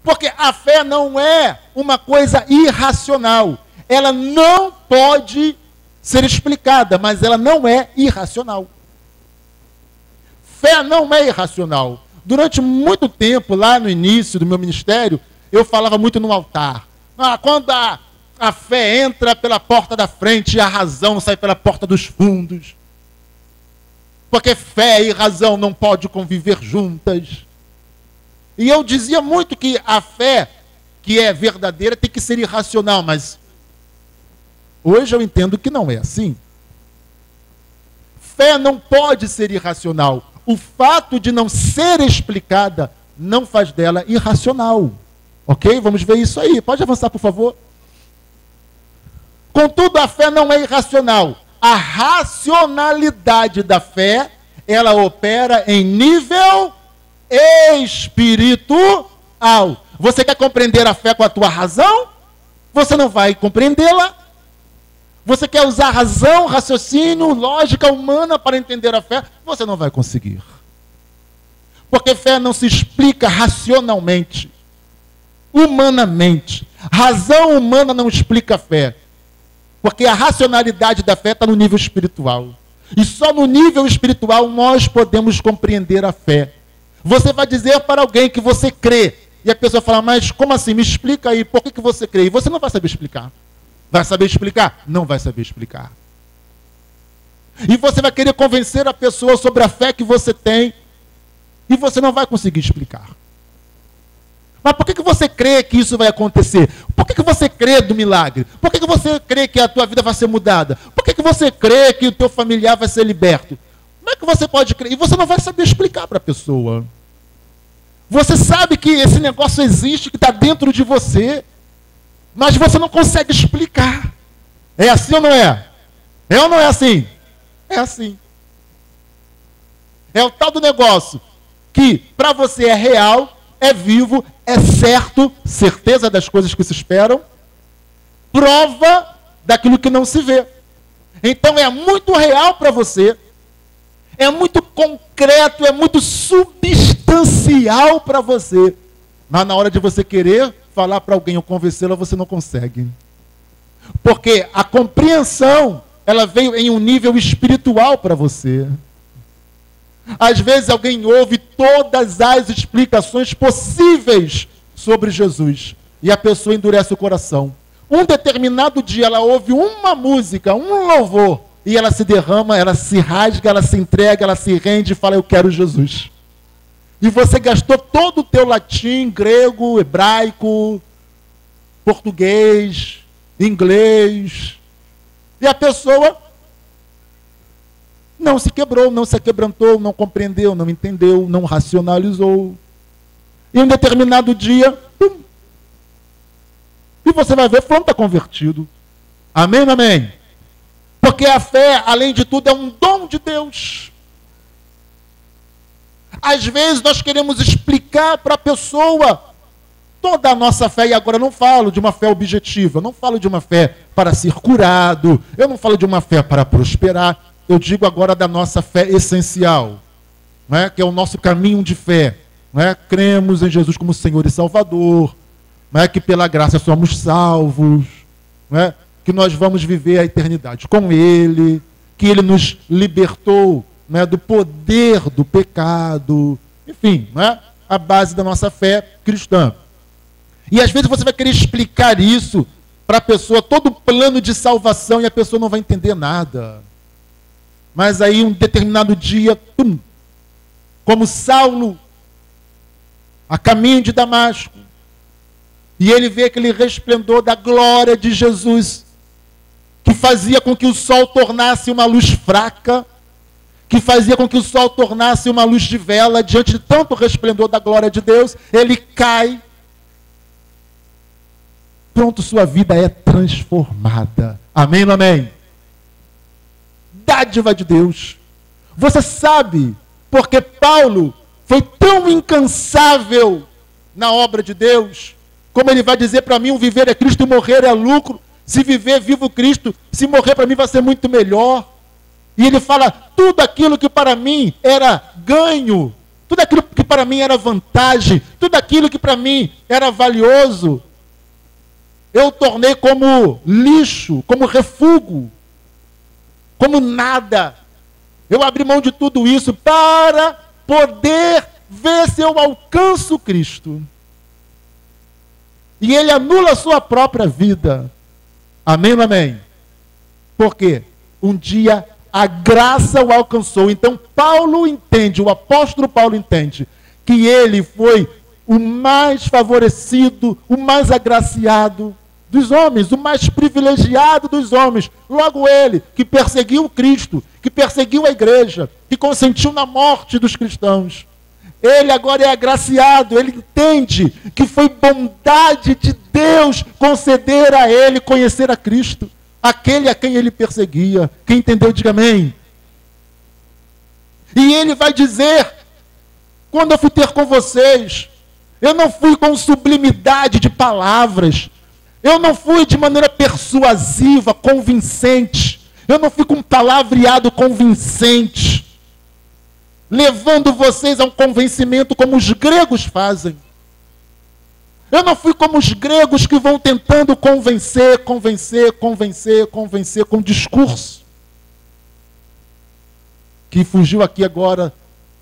Porque a fé não é uma coisa irracional. Ela não pode ser explicada, mas ela não é irracional. Fé não é irracional. Durante muito tempo, lá no início do meu ministério, eu falava muito no altar. Quando a fé entra pela porta da frente e a razão sai pela porta dos fundos. Porque fé e razão não podem conviver juntas. E eu dizia muito que a fé, que é verdadeira, tem que ser irracional, mas hoje eu entendo que não é assim. Fé não pode ser irracional. O fato de não ser explicada não faz dela irracional. Ok? Vamos ver isso aí. Pode avançar, por favor. Contudo, a fé não é irracional. A racionalidade da fé, ela opera em nível espiritual. Você quer compreender a fé com a tua razão? Você não vai compreendê-la. Você quer usar razão, raciocínio, lógica humana para entender a fé? Você não vai conseguir. Porque fé não se explica racionalmente, humanamente. Razão humana não explica a fé. Porque a racionalidade da fé está no nível espiritual. E só no nível espiritual nós podemos compreender a fé. Você vai dizer para alguém que você crê. E a pessoa fala, mas como assim? Me explica aí, por que você crê? E você não vai saber explicar. Vai saber explicar? Não vai saber explicar. E você vai querer convencer a pessoa sobre a fé que você tem. E você não vai conseguir explicar. Mas por que você crê que isso vai acontecer? Por que você crê do milagre? Por que você crê que a tua vida vai ser mudada? Por que você crê que o teu familiar vai ser liberto? Como é que você pode crer? E você não vai saber explicar para a pessoa. Você sabe que esse negócio existe, que está dentro de você, mas você não consegue explicar. É assim ou não é? É ou não é assim? É assim. É o tal do negócio que para você é real, é vivo, é certo, certeza das coisas que se esperam, prova daquilo que não se vê. Então é muito real para você, é muito concreto, é muito substancial para você. Mas na hora de você querer falar para alguém ou convencê-la, você não consegue. Porque a compreensão, ela veio em um nível espiritual para você. Às vezes alguém ouve todas as explicações possíveis sobre Jesus. E a pessoa endurece o coração. Um determinado dia ela ouve uma música, um louvor. E ela se derrama, ela se rasga, ela se entrega, ela se rende e fala, eu quero Jesus. E você gastou todo o teu latim, grego, hebraico, português, inglês. E a pessoa não se quebrou, não se aquebrantou, não compreendeu, não entendeu, não racionalizou. E um determinado dia, pum, e você vai ver, pronto, está convertido. Amém, amém? Porque a fé, além de tudo, é um dom de Deus. Às vezes nós queremos explicar para a pessoa toda a nossa fé, e agora eu não falo de uma fé objetiva, eu não falo de uma fé para ser curado, eu não falo de uma fé para prosperar, eu digo agora da nossa fé essencial, não é? Que é o nosso caminho de fé. Não é? Cremos em Jesus como Senhor e Salvador, não é? Que pela graça somos salvos, não é? Que nós vamos viver a eternidade com Ele, que Ele nos libertou, não é? Do poder do pecado, enfim, não é? A base da nossa fé cristã. E às vezes você vai querer explicar isso para a pessoa, todo o plano de salvação, e a pessoa não vai entender nada. Mas aí um determinado dia, pum, como Saulo, a caminho de Damasco, e ele vê aquele resplendor da glória de Jesus, que fazia com que o sol tornasse uma luz fraca, que fazia com que o sol tornasse uma luz de vela, diante de tanto resplendor da glória de Deus, ele cai. Pronto, sua vida é transformada. Amém ou não amém? Dádiva de Deus. Você sabe porque Paulo foi tão incansável na obra de Deus, como ele vai dizer para mim, o viver é Cristo e morrer é lucro. Se viver, vivo Cristo. Se morrer, para mim vai ser muito melhor. E ele fala, tudo aquilo que para mim era ganho, tudo aquilo que para mim era vantagem, tudo aquilo que para mim era valioso, eu tornei como lixo, como refúgio, como nada. Eu abri mão de tudo isso para poder ver se eu alcanço Cristo. E ele anula a sua própria vida. Amém ou amém? Por quê? Um dia a graça o alcançou. Então Paulo entende, o apóstolo Paulo entende, que ele foi o mais favorecido, o mais agraciado dos homens, o mais privilegiado dos homens. Logo ele, que perseguiu Cristo, que perseguiu a igreja, que consentiu na morte dos cristãos. Ele agora é agraciado, ele entende que foi bondade de Deus conceder a ele conhecer a Cristo, aquele a quem ele perseguia. Quem entendeu, diga amém. E ele vai dizer, quando eu fui ter com vocês, eu não fui com sublimidade de palavras, eu não fui de maneira persuasiva, convincente, eu não fui com palavreado convincente, levando vocês a um convencimento como os gregos fazem. Eu não fui como os gregos que vão tentando convencer com discurso. Que fugiu aqui agora,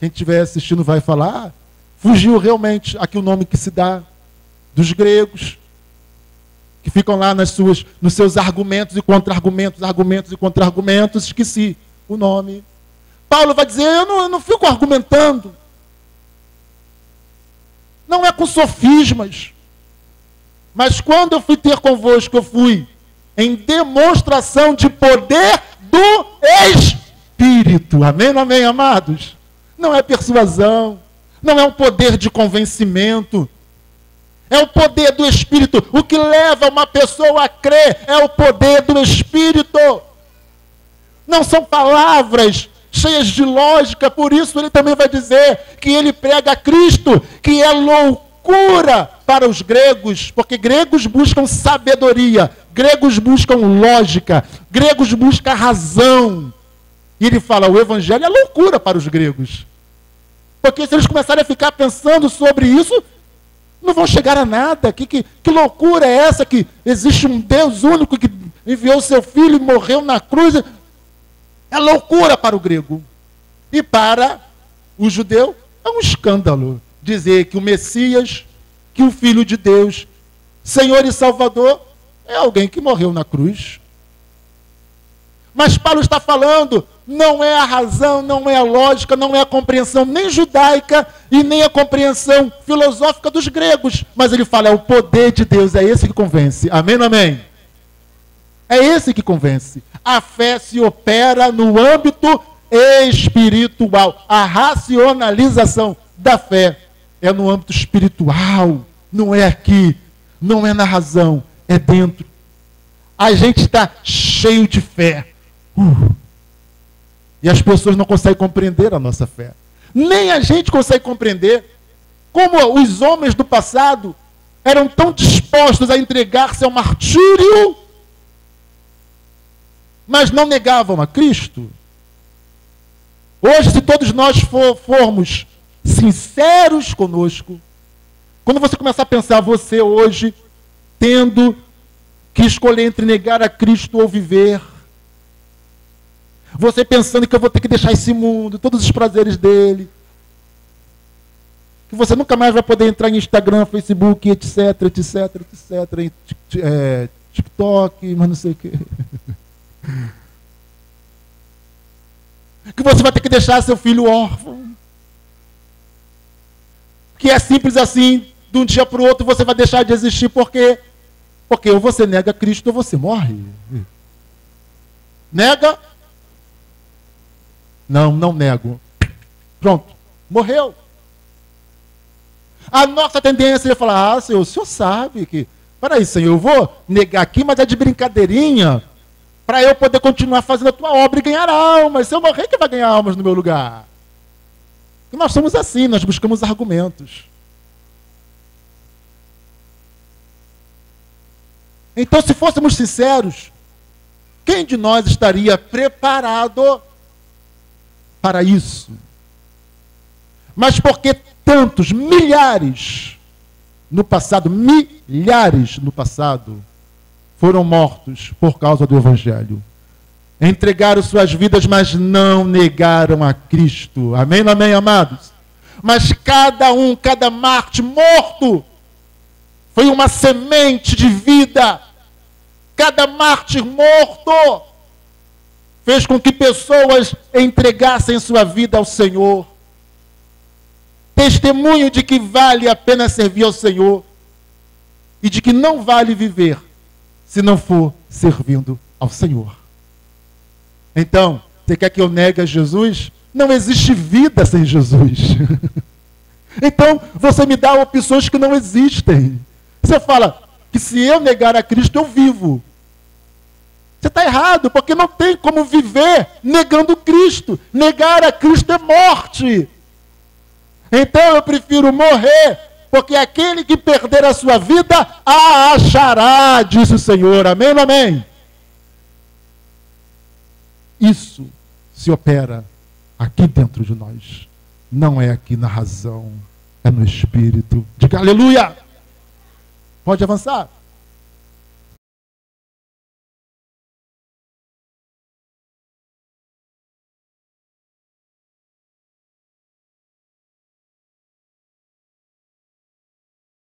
quem estiver assistindo vai falar, fugiu realmente aqui o nome que se dá dos gregos, que ficam lá nos seus argumentos e contra-argumentos, argumentos e contra-argumentos, esqueci o nome. Paulo vai dizer, eu não fico argumentando. Não é com sofismas. Mas quando eu fui ter convosco, eu fui em demonstração de poder do Espírito. Amém, amém, amados? Não é persuasão, não é um poder de convencimento. É o poder do Espírito. O que leva uma pessoa a crer é o poder do Espírito. Não são palavras cheias de lógica. Por isso ele também vai dizer que ele prega a Cristo, que é loucura para os gregos, porque gregos buscam sabedoria, gregos buscam lógica, gregos buscam razão. E ele fala, o evangelho é loucura para os gregos. Porque se eles começarem a ficar pensando sobre isso, não vão chegar a nada. Que loucura é essa que existe um Deus único que enviou seu filho e morreu na cruz? É loucura para o grego. E para o judeu é um escândalo dizer que o Messias, que o Filho de Deus, Senhor e Salvador, é alguém que morreu na cruz. Mas Paulo está falando, não é a razão, não é a lógica, não é a compreensão nem judaica e nem a compreensão filosófica dos gregos. Mas ele fala, é o poder de Deus, é esse que convence. Amém ou amém? É esse que convence. A fé se opera no âmbito espiritual. A racionalização da fé é no âmbito espiritual. Não é aqui, não é na razão, é dentro. A gente está cheio de fé. E as pessoas não conseguem compreender a nossa fé. Nem a gente consegue compreender como os homens do passado eram tão dispostos a entregar-se ao martírio, mas não negavam a Cristo. Hoje, se todos nós formos sinceros conosco, quando você começar a pensar, você hoje, tendo que escolher entre negar a Cristo ou viver, você pensando que eu vou ter que deixar esse mundo, todos os prazeres dele, que você nunca mais vai poder entrar em Instagram, Facebook, etc, em TikTok, mas não sei o quê. Que você vai ter que deixar seu filho órfão. Que é simples assim, de um dia para o outro você vai deixar de existir, porque ou você nega Cristo ou você morre. Nega? Não nego. Pronto, morreu. A nossa tendência é falar, Senhor, o Senhor sabe que... Peraí, Senhor, eu vou negar aqui, mas é de brincadeirinha, para eu poder continuar fazendo a tua obra e ganhar almas. Se eu morrer, quem vai ganhar almas no meu lugar? E nós somos assim, nós buscamos argumentos. Então, se fôssemos sinceros, quem de nós estaria preparado para isso? Mas porque tantos, milhares no passado, foram mortos por causa do Evangelho. Entregaram suas vidas, mas não negaram a Cristo. Amém, amém, amados? Mas cada mártir morto foi uma semente de vida. Cada mártir morto fez com que pessoas entregassem sua vida ao Senhor. Testemunho de que vale a pena servir ao Senhor e de que não vale viver se não for servindo ao Senhor. Então, você quer que eu negue a Jesus? Não existe vida sem Jesus. Então, você me dá opções que não existem. Você fala que se eu negar a Cristo, eu vivo. Você está errado, porque não tem como viver negando Cristo. Negar a Cristo é morte. Então, eu prefiro morrer, porque aquele que perder a sua vida, a achará, disse o Senhor. Amém ou amém? Isso se opera aqui dentro de nós. Não é aqui na razão, é no Espírito. Diga aleluia! Pode avançar.